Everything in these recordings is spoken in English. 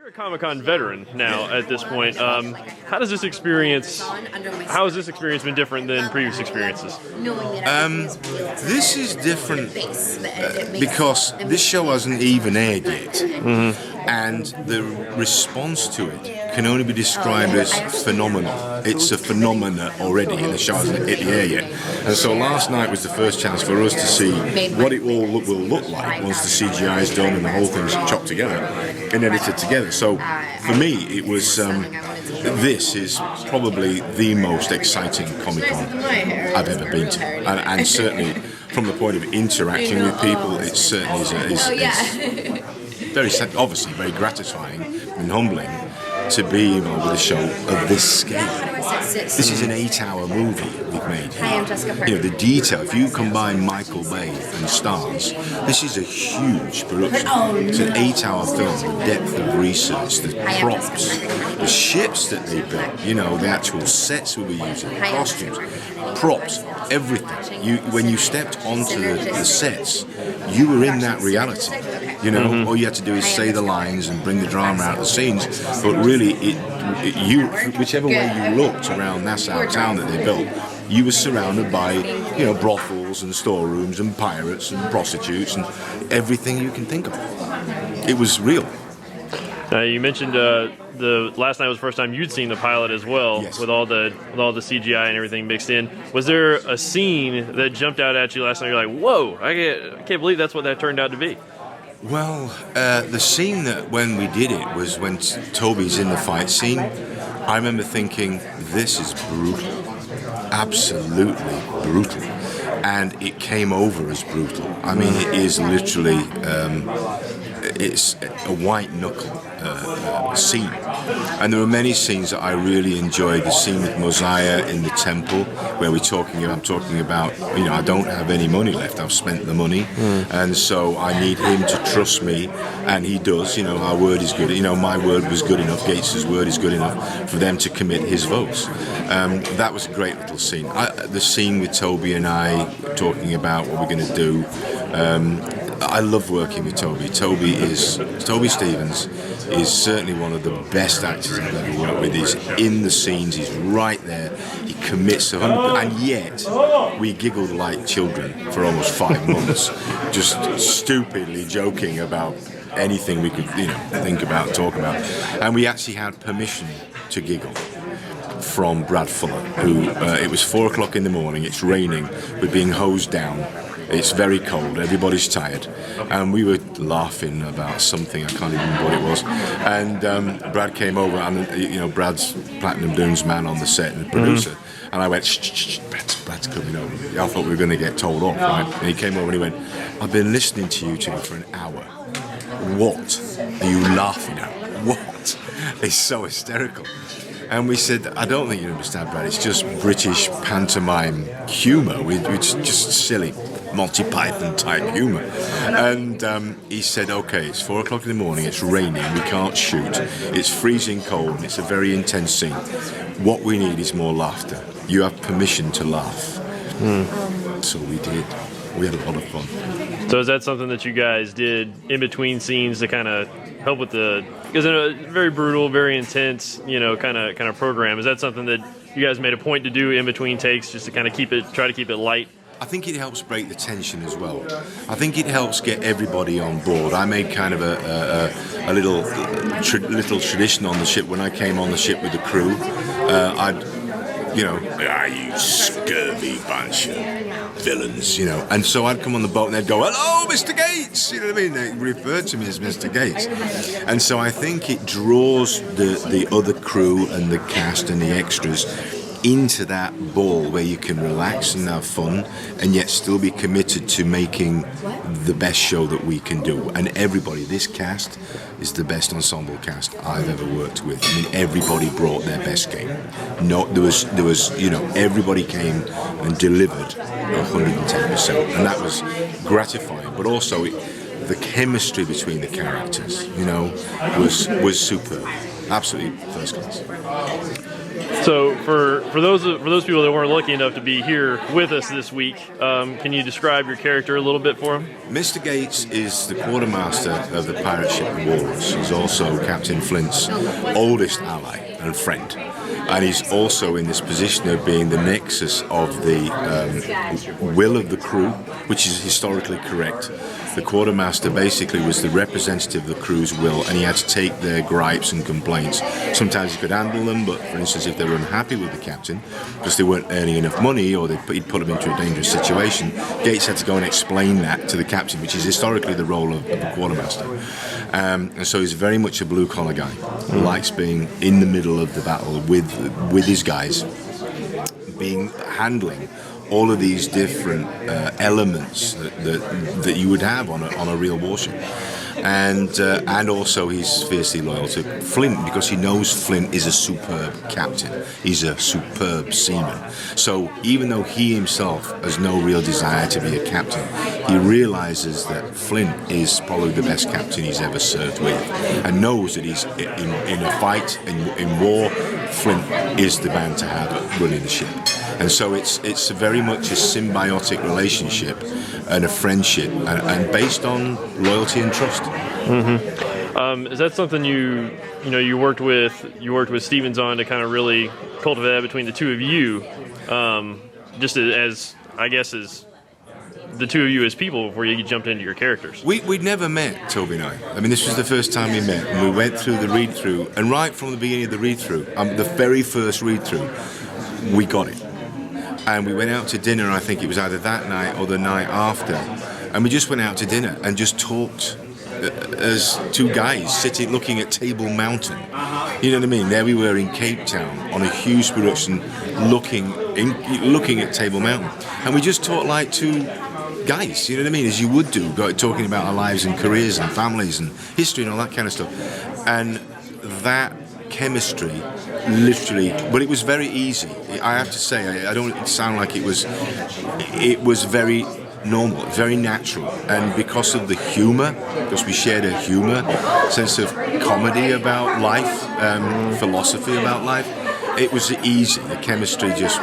You're a ComicCon veteran now at this point. How has this experience been different than previous experiences? This is different because this show hasn't even aired yet, and the response to it can only be described as phenomenal. It's a phenomena already, and the show hasn't hit the air yet. And so last night was the first chance for us to see what it all will look like once the CGI is done and the whole thing's chopped together and edited together. So for me, it was. This is probably the most exciting Comic-Con I've ever been to, and certainly from the point of interacting with people, it certainly is very, obviously very gratifying and humbling to be involved with a show of this scale. This is an 8-hour movie we've made here. You know, the detail, if you combine Michael Bay and Starz, this is a huge production. It's an 8-hour film, the depth of research, the props, the ships that they built, you know, the actual sets we were using, costumes, props, everything. When you stepped onto the sets, you were in that reality. You know, all you had to do is say the lines and bring the drama out of the scenes. But really, whichever way you looked around Nassau town that they built, you were surrounded by, you know, brothels and storerooms and pirates and prostitutes and everything you can think of. It was real. You mentioned the last night was the first time you'd seen the pilot as well, yes. with all the CGI and everything mixed in. Was there a scene that jumped out at you last night? You're like, whoa! I can't believe that's what that turned out to be. Well, the scene that when we did it was when Toby's in the fight scene. I remember thinking, this is brutal, absolutely brutal, and it came over as brutal. I mean, it is literally, it's a white knuckle scene. And there were many scenes that I really enjoyed. The scene with Mosiah in the temple, where I'm talking about, you know, I don't have any money left. I've spent the money, and so I need him to trust me, and he does. You know, our word is good. You know, my word was good enough. Gates's word is good enough for them to commit his votes. That was a great little scene. The scene with Toby and I talking about what we're going to do. I love working with Toby. Toby Stephens is certainly one of the best actors I've ever worked with. He's in the scenes, he's right there, he commits 100%, and yet we giggled like children for almost 5 months, just stupidly joking about anything we could, you know, think about, talk about. And we actually had permission to giggle from Brad Fuller, who, it was 4 o'clock in the morning, it's raining, we're being hosed down. It's very cold, everybody's tired, and we were laughing about something, I can't even remember what it was, and Brad came over, and you know, Brad's Platinum Dunes man on the set and the producer, and I went, shh, Brad's coming over. I thought we were going to get told off, right? And he came over and he went, I've been listening to you two for an hour. What are you laughing at? What? It's so hysterical. And we said, I don't think you understand, Brad, it's just British pantomime humour, it's just silly Monty Python type humour. And he said, okay, it's 4 o'clock in the morning, it's raining, we can't shoot, it's freezing cold, and it's a very intense scene. What we need is more laughter. You have permission to laugh. So we did. We had a lot of fun. So is that something that you guys did in between scenes to kind of help with because in a very brutal, very intense, you know, kind of program, is that something that you guys made a point to do in between takes, just to kind of try to keep it light? I think it helps break the tension as well. I think it helps get everybody on board. I made kind of a little tradition on the ship. When I came on the ship with the crew, you scurvy bunch of villains, you know. And so I'd come on the boat and they'd go, hello, Mr. Gates, you know what I mean? They refer to me as Mr. Gates. And so I think it draws the other crew and the cast and the extras into that ball where you can relax and have fun and yet still be committed to making the best show that we can do. And everybody, this cast is the best ensemble cast I've ever worked with. I mean, everybody brought their best game. No, there was, you know, everybody came and delivered 110%, and that was gratifying. But also, the chemistry between the characters, you know, was superb, absolutely first class. So for those people that weren't lucky enough to be here with us this week, can you describe your character a little bit for them? Mr. Gates is the quartermaster of the pirate ship Walrus. He's also Captain Flint's oldest ally and friend. And he's also in this position of being the nexus of the will of the crew, which is historically correct. The quartermaster basically was the representative of the crew's will, and he had to take their gripes and complaints. Sometimes he could handle them, but for instance, if they were unhappy with the captain because they weren't earning enough money or he'd put them into a dangerous situation, Gates had to go and explain that to the captain, which is historically the role of the quartermaster. And so he's very much a blue-collar guy who likes being in the middle of the battle with his guys, handling all of these different elements that you would have on a real warship. And also he's fiercely loyal to Flint because he knows Flint is a superb captain. He's a superb seaman. So even though he himself has no real desire to be a captain, he realizes that Flint is probably the best captain he's ever served with, and knows that he's in a fight, in war, Flint is the man to have running the ship. And so it's very much a symbiotic relationship and a friendship, and based on loyalty and trust. Mm-hmm. Is that something you worked with Stephens on to kind of really cultivate that between the two of you, just as I guess as the two of you as people before you jumped into your characters? We'd never met, Toby and I. I mean, this was the first time we met, and we went through the read-through, and right from the beginning of the read-through, the very first read-through, we got it. And we went out to dinner, I think it was either that night or the night after, and we just went out to dinner and just talked as two guys sitting looking at Table Mountain. You know what I mean? There we were in Cape Town on a huge production looking at Table Mountain, and we just talked like two guys, you know what I mean, as you would do, talking about our lives and careers and families and history and all that kind of stuff. And that chemistry, literally, but it was very easy. I have to say, I don't sound like it was very normal, very natural, and because of the humour, because we shared a humour, sense of comedy about life, philosophy about life, it was easy. The chemistry just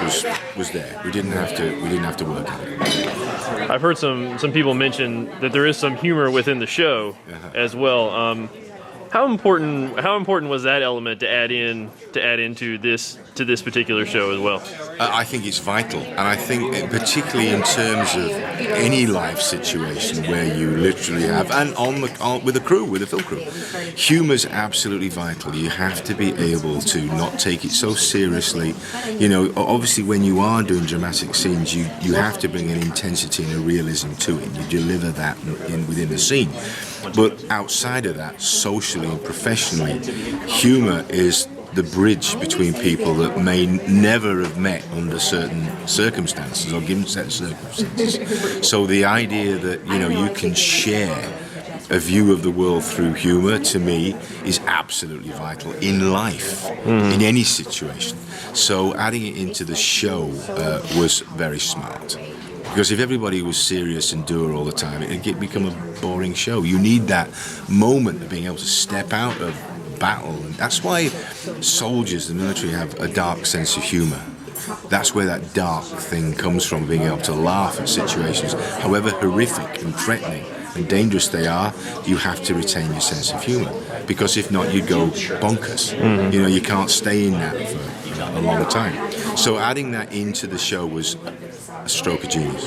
was there. We didn't have to work at it. I've heard some people mention that there is some humor within the show as well. How important was that element to add into this particular show as well? I think it's vital, and I think particularly in terms of any life situation where you literally have, and with the crew, with the film crew, humor's absolutely vital. You have to be able to not take it so seriously. You know, obviously when you are doing dramatic scenes, you have to bring an intensity and a realism to it. You deliver that within the scene. But outside of that, socially and professionally, humour is the bridge between people that may never have met under certain circumstances or given certain circumstances. So the idea that, you know, you can share a view of the world through humour, to me, is absolutely vital in life, in any situation. So adding it into the show was very smart. Because if everybody was serious and dour all the time, it'd become a boring show. You need that moment of being able to step out of battle. And that's why soldiers, the military, have a dark sense of humour. That's where that dark thing comes from, being able to laugh at situations. However horrific and threatening and dangerous they are, you have to retain your sense of humour. Because if not, you'd go bonkers. You know, you can't stay in that for a long time. So adding that into the show was a stroke of genius.